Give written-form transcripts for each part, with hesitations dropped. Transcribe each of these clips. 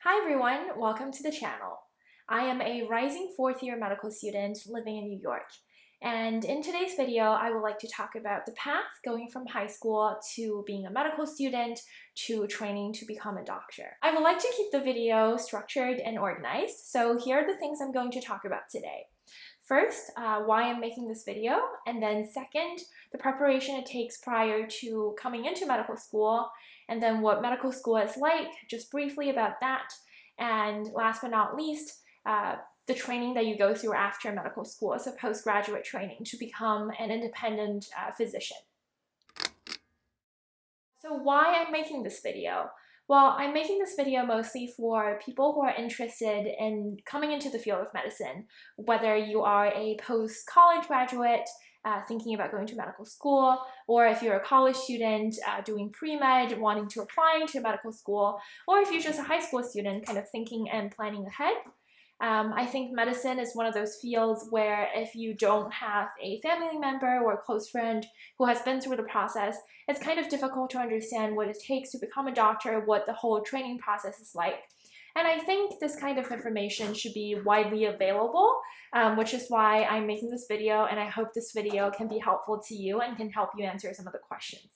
Hi everyone, welcome to the channel. I am a rising fourth year medical student living in New York. And in today's video, I would like to talk about the path going from high school to being a medical student to training to become a doctor. I would like to keep the video structured and organized, so here are the things I'm going to talk about today. First, why I'm making this video, and then second, the preparation it takes prior to coming into medical school, and then what medical school is like, just briefly about that, and last but not least, the training that you go through after medical school, so postgraduate training to become an independent physician. So why I'm making this video? Well, I'm making this video mostly for people who are interested in coming into the field of medicine, whether you are a post-college graduate thinking about going to medical school, or if you're a college student doing pre-med, wanting to apply to medical school, or if you're just a high school student kind of thinking and planning ahead. I think medicine is one of those fields where if you don't have a family member or a close friend who has been through the process, it's kind of difficult to understand what it takes to become a doctor, what the whole training process is like. And I think this kind of information should be widely available, which is why I'm making this video, and I hope this video can be helpful to you and can help you answer some of the questions.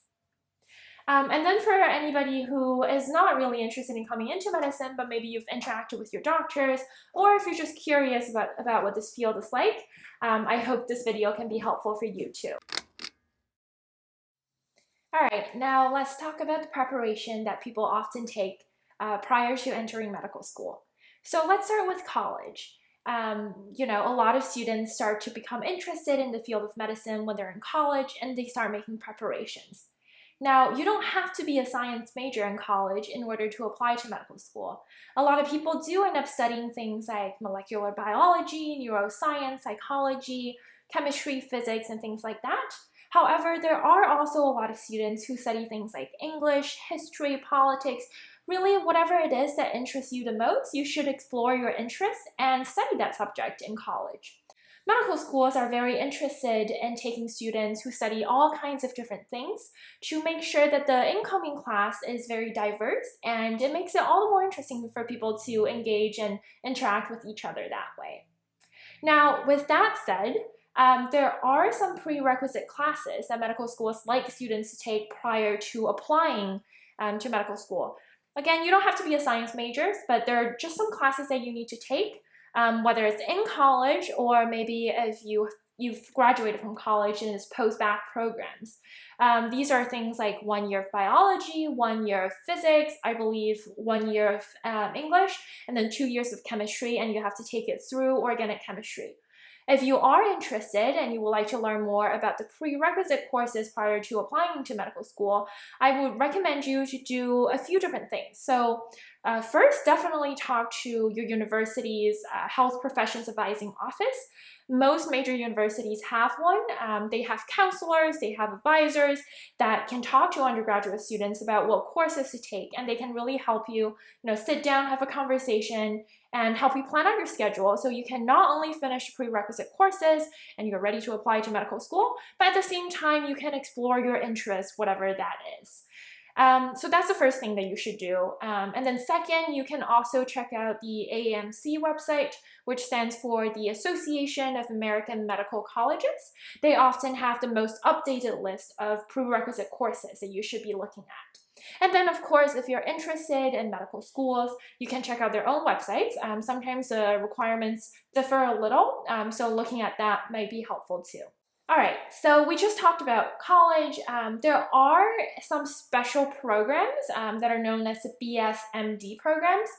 And then for anybody who is not really interested in coming into medicine, but maybe you've interacted with your doctors, or if you're just curious about what this field is like, I hope this video can be helpful for you too. All right, now let's talk about the preparation that people often take prior to entering medical school. So let's start with college. A lot of students start to become interested in the field of medicine when they're in college and they start making preparations. Now, you don't have to be a science major in college in order to apply to medical school. A lot of people do end up studying things like molecular biology, neuroscience, psychology, chemistry, physics, and things like that. However, there are also a lot of students who study things like English, history, politics, really whatever it is that interests you the most, you should explore your interests and study that subject in college. Medical schools are very interested in taking students who study all kinds of different things to make sure that the incoming class is very diverse, and it makes it all the more interesting for people to engage and interact with each other that way. Now, with that said, there are some prerequisite classes that medical schools like students to take prior to applying to medical school. Again, you don't have to be a science major, but there are just some classes that you need to take, whether it's in college or maybe if you've graduated from college and it's post-bac programs. These are things like 1 year of biology, 1 year of physics, I believe 1 year of English, and then 2 years of chemistry, and you have to take it through organic chemistry. If you are interested and you would like to learn more about the prerequisite courses prior to applying to medical school, I would recommend you to do a few different things. So first, definitely talk to your university's health professions advising office. Most major universities have one. They have counselors, they have advisors that can talk to undergraduate students about what courses to take, and they can really help you, sit down, have a conversation, and help you plan out your schedule so you can not only finish prerequisite courses and you're ready to apply to medical school, but at the same time you can explore your interests, whatever that is. So that's the first thing that you should do. And then second, you can also check out the AAMC website, which stands for the Association of American Medical Colleges. They often have the most updated list of prerequisite courses that you should be looking at. And then, of course, if you're interested in medical schools, you can check out their own websites. Sometimes the requirements differ a little, so looking at that might be helpful too. All right, so we just talked about college. There are some special programs that are known as the BSMD programs.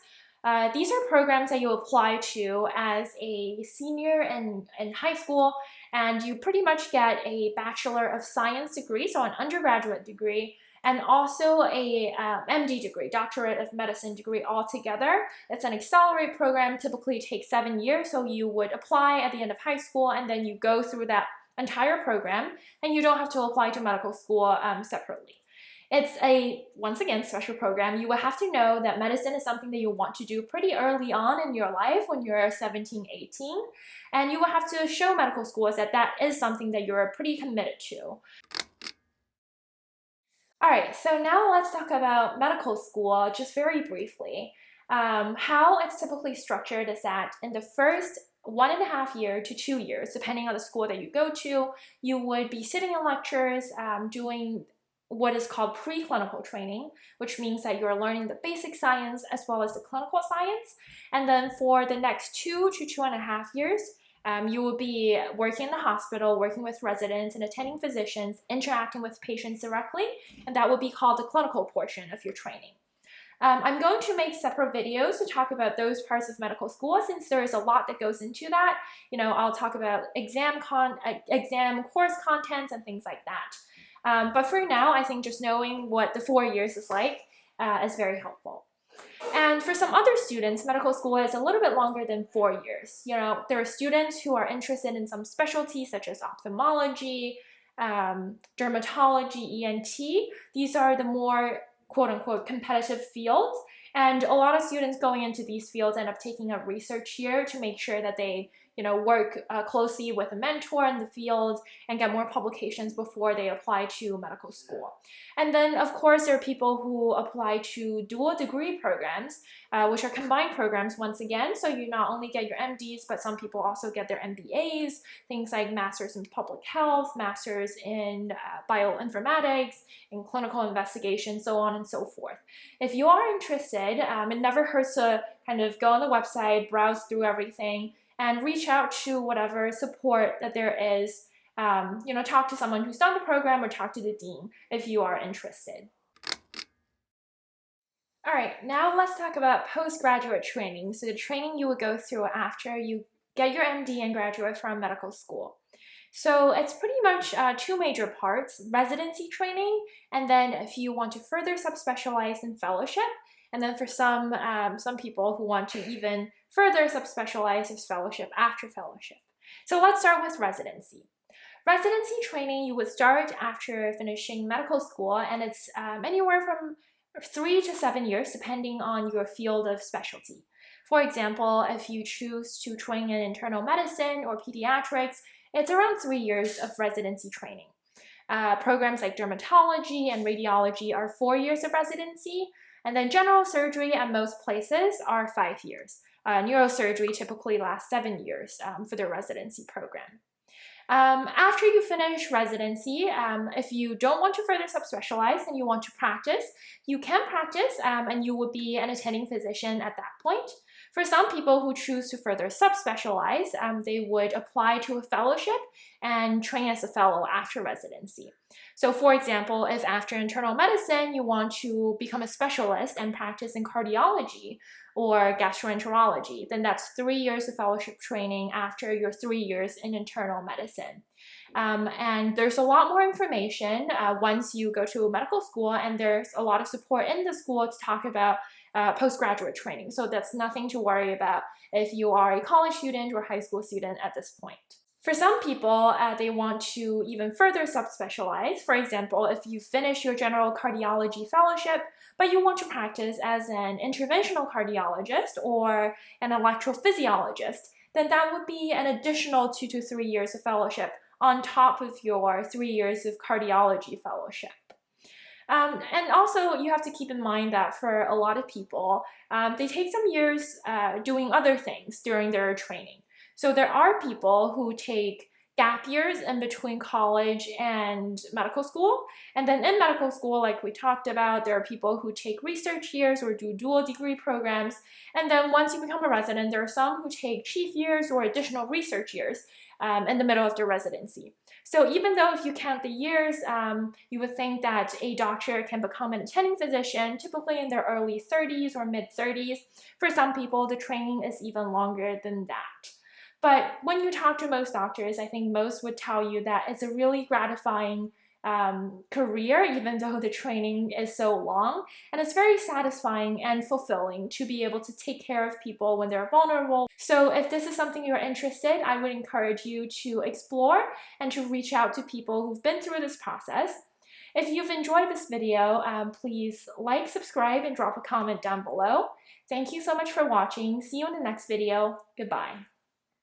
These are programs that you apply to as a senior in high school, and you pretty much get a Bachelor of Science degree, so an undergraduate degree, and also a MD degree, Doctorate of Medicine degree altogether. It's an accelerated program, typically takes 7 years, so you would apply at the end of high school, and then you go through that entire program, and you don't have to apply to medical school separately. It's a, once again, special program. You will have to know that medicine is something that you want to do pretty early on in your life when you're 17, 18, and you will have to show medical schools that that is something that you're pretty committed to. All right, so now let's talk about medical school just very briefly. How it's typically structured is that in the first 1.5 year to 2 years, depending on the school that you go to, you would be sitting in lectures, doing what is called preclinical training, which means that you're learning the basic science as well as the clinical science. And then for the next 2 to 2.5 years, you will be working in the hospital, working with residents and attending physicians, interacting with patients directly, and that will be called the clinical portion of your training. I'm going to make separate videos to talk about those parts of medical school since there is a lot that goes into that. I'll talk about exam course contents and things like that. But for now, I think just knowing what the 4 years is like is very helpful. And for some other students, medical school is a little bit longer than 4 years. There are students who are interested in some specialties such as ophthalmology, dermatology, ENT. These are the more quote-unquote competitive fields, and a lot of students going into these fields end up taking a research year to make sure that they work closely with a mentor in the field and get more publications before they apply to medical school. And then, of course, there are people who apply to dual degree programs, which are combined programs once again. So you not only get your MDs, but some people also get their MBAs, things like Masters in Public Health, Masters in Bioinformatics, in Clinical Investigation, so on and so forth. If you are interested, it never hurts to kind of go on the website, browse through everything, and reach out to whatever support that there is. Talk to someone who's done the program or talk to the dean if you are interested. All right, now let's talk about postgraduate training. So the training you would go through after you get your MD and graduate from medical school. So it's pretty much two major parts: residency training, and then if you want to further subspecialize in fellowship, and then for some people who want to even further subspecialize as fellowship after fellowship. So let's start with residency. Residency training you would start after finishing medical school, and it's anywhere from 3 to 7 years depending on your field of specialty. For example, if you choose to train in internal medicine or pediatrics, it's around 3 years of residency training. Programs like dermatology and radiology are 4 years of residency, and then general surgery at most places are 5 years. Neurosurgery typically lasts 7 years for their residency program. After you finish residency, if you don't want to further subspecialize and you want to practice, you can practice and you will be an attending physician at that point. For some people who choose to further subspecialize, they would apply to a fellowship and train as a fellow after residency. So for example, if after internal medicine you want to become a specialist and practice in cardiology or gastroenterology, then that's 3 years of fellowship training after your 3 years in internal medicine. And there's a lot more information once you go to medical school, and there's a lot of support in the school to talk about postgraduate training. So that's nothing to worry about if you are a college student or high school student at this point. For some people, they want to even further subspecialize. For example, if you finish your general cardiology fellowship, but you want to practice as an interventional cardiologist or an electrophysiologist, then that would be an additional 2 to 3 years of fellowship on top of your 3 years of cardiology fellowship. And also, you have to keep in mind that for a lot of people, they take some years doing other things during their training. So there are people who take gap years in between college and medical school. And then in medical school, like we talked about, there are people who take research years or do dual degree programs. And then once you become a resident, there are some who take chief years or additional research years in the middle of their residency. So even though if you count the years, you would think that a doctor can become an attending physician typically in their early 30s or mid 30s. For some people, the training is even longer than that. But when you talk to most doctors, I think most would tell you that it's a really gratifying career, even though the training is so long. And it's very satisfying and fulfilling to be able to take care of people when they're vulnerable. So if this is something you're interested, I would encourage you to explore and to reach out to people who've been through this process. If you've enjoyed this video, please like, subscribe, and drop a comment down below. Thank you so much for watching. See you in the next video. Goodbye.